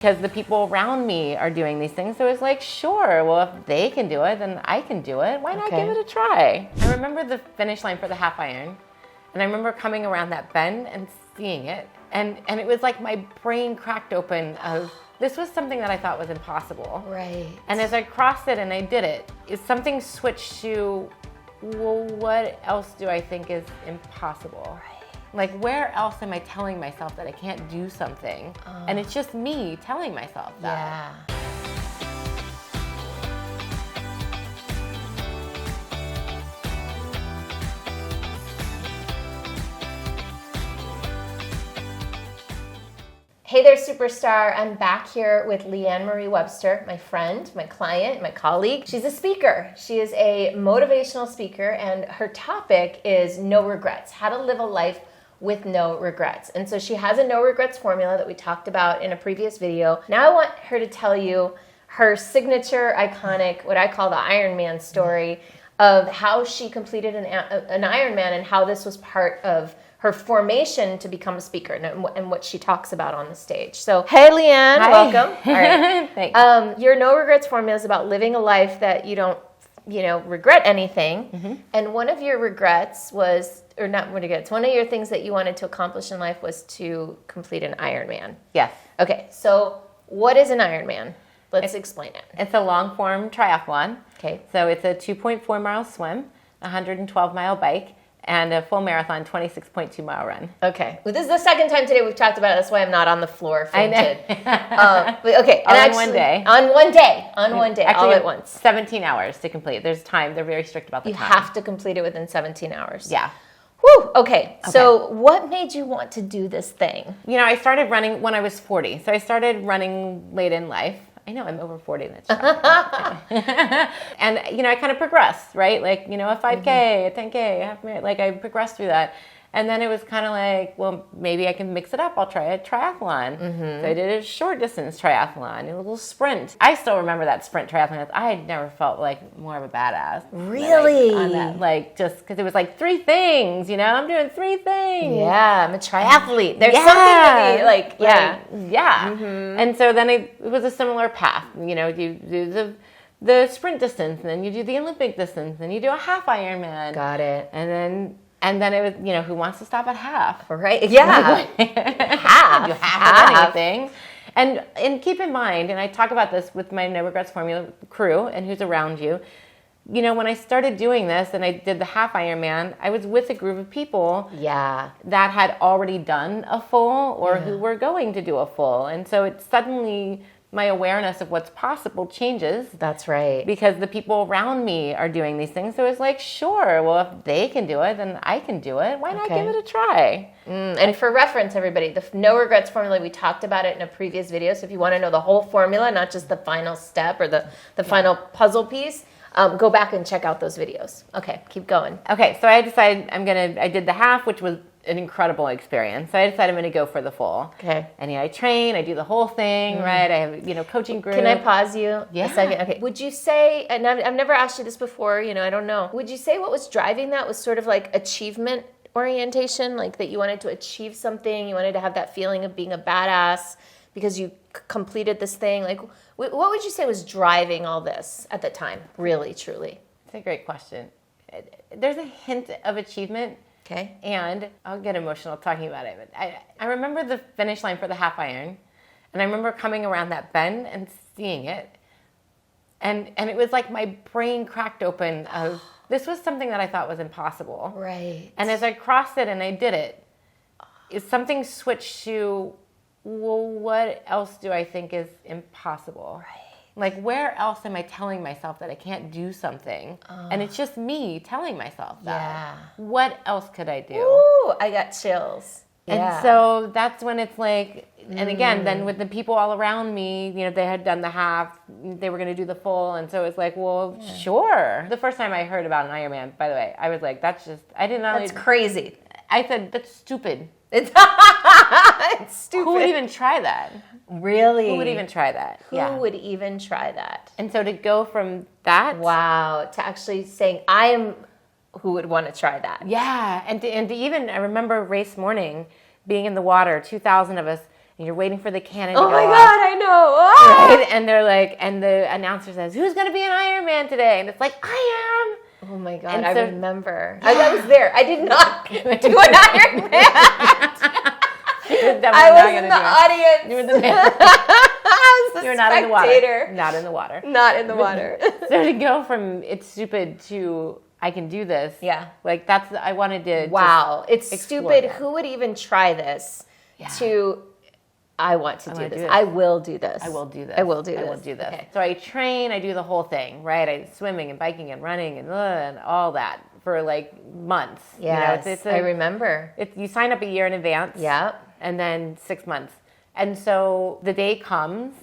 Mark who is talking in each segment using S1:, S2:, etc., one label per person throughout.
S1: because the people around me are doing these things. So it's like, sure, well, if they can do it, then I can do it. Why not give it a try? I remember the finish line for the half iron, and I remember coming around that bend and seeing it. And it was like my brain cracked open of, this was something that I thought was impossible.
S2: Right.
S1: And as I crossed it and I did it, something switched to, well, what else do I think is impossible? Right. Like, where else am I telling myself that I can't do something? And it's just me telling myself that.
S2: Yeah. Hey there, superstar. I'm back here with Leanne Marie Webster, my friend, my client, my colleague. She's a speaker. She is a motivational speaker, and her topic is no regrets, how to live a life with no regrets. And so she has a no regrets formula that we talked about in a previous video. Now I want her to tell you her signature, iconic, what I call the Ironman story of how she completed an Ironman and how this was part of her formation to become a speaker and what she talks about on the stage. So, hey, Leanne, welcome. All right.
S1: Thanks.
S2: Your no regrets formula is about living a life that you don't, regret anything. Mm-hmm. And one of your regrets was, or not regrets, one of your things that you wanted to accomplish in life was to complete an Ironman.
S1: Yes.
S2: Okay, so what is an Ironman? Let's explain it.
S1: It's a long form triathlon.
S2: Okay.
S1: So it's a 2.4 mile swim, 112 mile bike, and a full marathon 26.2 mile run.
S2: Okay. Well, this is the second time today we've talked about it. That's why I'm not on the floor fainted. But okay.
S1: All in one day.
S2: On one day. Actually, all at once.
S1: 17 hours to complete. There's time. They're very strict about the time.
S2: You have to complete it within 17 hours.
S1: Yeah.
S2: Whew. Okay. So what made you want to do this thing?
S1: I started running when I was 40. So I started running late in life. I know I'm over 40. That's and I kind of progressed, right? Like, a 5K, a 10K, a half marathon. Like, I progressed through that. And then it was kind of like, well, maybe I can mix it up. I'll try a triathlon. Mm-hmm. So I did a short distance triathlon, a little sprint. I still remember that sprint triathlon. I had never felt like more of a badass.
S2: Really?
S1: On that, just because it was like 3 things, I'm doing 3 things.
S2: Yeah, I'm a triathlete. There's something to be like, yeah.
S1: Mm-hmm. And so then it was a similar path. You do the sprint distance, and then you do the Olympic distance, and then you do a half Ironman.
S2: Got it.
S1: And then it was, who wants to stop at half?
S2: Right? Yeah. Half.
S1: You have to do anything. And keep in mind, and I talk about this with my No Regrets Formula crew and who's around you, when I started doing this and I did the half Ironman, I was with a group of people that had already done a full or who were going to do a full. And so it suddenly, my awareness of what's possible changes.
S2: That's right.
S1: Because the people around me are doing these things. So it's like, sure, well, if they can do it, then I can do it. Why not give it a try?
S2: And for reference, everybody, the no regrets formula, we talked about it in a previous video. So if you want to know the whole formula, not just the final step or the final puzzle piece, go back and check out those videos. Okay, keep going.
S1: Okay, so I decided I did the half, which was an incredible experience. So I decided I'm going to go for the full.
S2: Okay.
S1: And I train, I do the whole thing, right? I have, coaching group.
S2: Can I pause you a second? Okay. Would you say, and I've never asked you this before, I don't know. Would you say what was driving that was sort of like achievement orientation, like that you wanted to achieve something, you wanted to have that feeling of being a badass because you completed this thing? Like, what would you say was driving all this at the time, really, truly?
S1: It's a great question. There's a hint of achievement.
S2: Okay.
S1: And I'll get emotional talking about it. But I remember the finish line for the half iron, and I remember coming around that bend and seeing it. And it was like my brain cracked open of, this was something that I thought was impossible.
S2: Right.
S1: And as I crossed it and I did it, something switched to, well, what else do I think is impossible?
S2: Right.
S1: Like, where else am I telling myself that I can't do something? And it's just me telling myself that.
S2: Yeah.
S1: What else could I do?
S2: Ooh, I got chills.
S1: And so that's when it's like, and again, then with the people all around me, they had done the half, they were going to do the full. And so it's like, well, sure. The first time I heard about an Ironman, by the way, I was like, that's
S2: crazy.
S1: I said, that's stupid.
S2: It's stupid.
S1: Who would even try that?
S2: Really?
S1: Who would even try that?
S2: Who would even try that?
S1: And so to go from that.
S2: Wow. To actually saying, I am who would want to try that.
S1: Yeah. And to even, I remember race morning, being in the water, 2,000 of us, and you're waiting for the cannon to
S2: Oh
S1: go
S2: my
S1: off.
S2: God, I know. Ah!
S1: Right? And they're like, and the announcer says, "Who's going to be an Ironman today?" And it's like, "I am."
S2: Oh my God,
S1: And
S2: I
S1: so-
S2: remember. I was there. I did not do an Ironman. I was in the audience.
S1: You were the
S2: I was the
S1: You're not in the water.
S2: spectator.
S1: Not in the water.
S2: Not in the water.
S1: So to go from it's stupid to I can do this.
S2: Yeah.
S1: Like I wanted to.
S2: Wow. It's
S1: explore
S2: stupid.
S1: that.
S2: Who would even try this to, I want to do
S1: wanna
S2: this.
S1: do this.
S2: I will do this.
S1: I will do this.
S2: I will do
S1: I will
S2: this.
S1: do this.
S2: Okay.
S1: So I train. I do the whole thing, right? I swimming and biking and running and all that for like months.
S2: Yes,
S1: it's
S2: I remember.
S1: You sign up a year in advance.
S2: Yeah.
S1: And then 6 months. And so the day comes,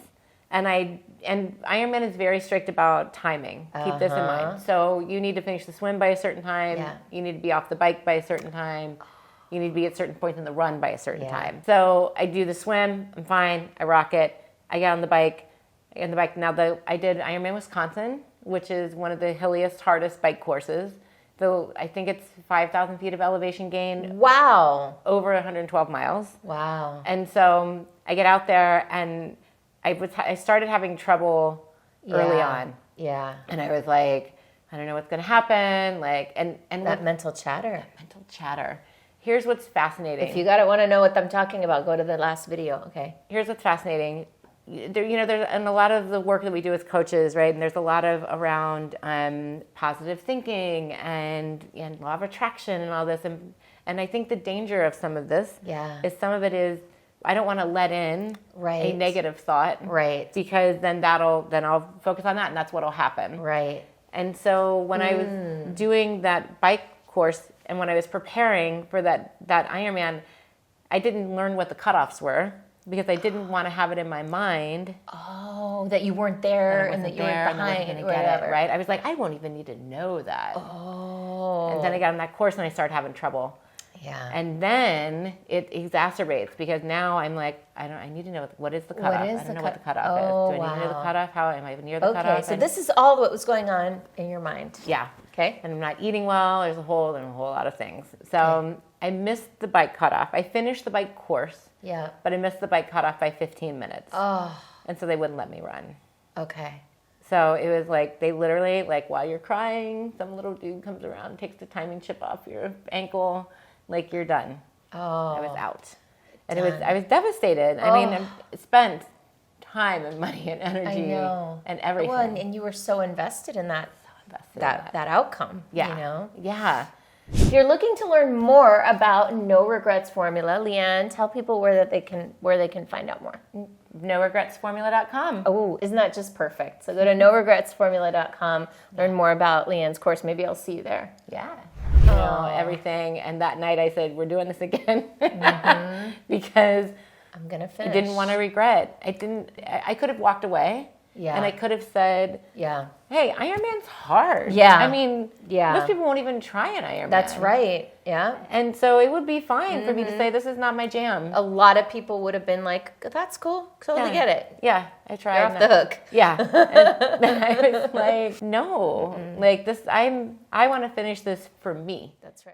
S1: and Ironman is very strict about timing. Keep this in mind. So you need to finish the swim by a certain time.
S2: Yeah.
S1: You need to be off the bike by a certain time. You need to be at certain points in the run by a certain time. So I do the swim. I'm fine. I rock it. I get on the bike. Now I did Ironman Wisconsin, which is one of the hilliest, hardest bike courses. So I think it's 5,000 feet of elevation gain.
S2: Wow.
S1: Over 112 miles.
S2: Wow.
S1: And so I get out there, and I started having trouble early on.
S2: Yeah.
S1: And I was like, I don't know what's going to happen. Like, and
S2: That mental chatter.
S1: mental chatter. Here's what's fascinating.
S2: If you want to know what I'm talking about, go to the last video. Okay.
S1: Here's what's fascinating. There's and a lot of the work that we do as coaches, right? And there's a lot of around positive thinking and law of attraction and all this. And I think the danger of some of this is some of it is I don't want to let in a negative thought,
S2: Right.
S1: Because then I'll focus on that, and that's what'll happen,
S2: Right.
S1: And so when I was doing that bike course and when I was preparing for that Ironman, I didn't learn what the cutoffs were. Because I didn't want to have it in my mind.
S2: Oh, that you weren't there and that you were behind
S1: and
S2: or
S1: get
S2: whatever.
S1: it, right? I was like, I won't even need to know that.
S2: Oh.
S1: And then I got on that course and I started having trouble.
S2: Yeah.
S1: And then it exacerbates because now I'm like, I need to know what is the cutoff. I don't know what the cutoff is. Do I need to know the cutoff? How am I near the cutoff?
S2: Okay, so this is all what was going on in your mind.
S1: Yeah.
S2: Okay.
S1: And I'm not eating well. There's a whole lot of things. So I missed the bike cutoff. I finished the bike course.
S2: Yeah.
S1: But I missed the bike cutoff by 15 minutes.
S2: Oh.
S1: And so they wouldn't let me run.
S2: Okay.
S1: So it was like, they literally, like while you're crying, some little dude comes around, takes the timing chip off your ankle, like you're done.
S2: Oh.
S1: I was out. And I was devastated. I mean, I spent time and money and energy and everything.
S2: Well, and you were so invested in that outcome.
S1: Yeah.
S2: You know?
S1: Yeah.
S2: If you're looking to learn more about No Regrets Formula, Leeann, tell people where they can find out more.
S1: NoRegretsFormula.com.
S2: Oh, isn't that just perfect? So go to NoRegretsFormula.com, learn more about Leeann's course. Maybe I'll see you there.
S1: Yeah. Everything. And that night I said, we're doing this again. Because
S2: I'm going to finish.
S1: I didn't want to regret. I could have walked away.
S2: Yeah.
S1: And I could have said, hey, Ironman's hard.
S2: Yeah.
S1: I mean, most people won't even try an Ironman.
S2: That's right. Yeah.
S1: And so it would be fine for me to say, this is not my jam.
S2: A lot of people would have been like, that's cool. Totally get it.
S1: Yeah. I tried.
S2: You're off the hook.
S1: Yeah. And I was like, no. Like this, I want to finish this for me.
S2: That's right.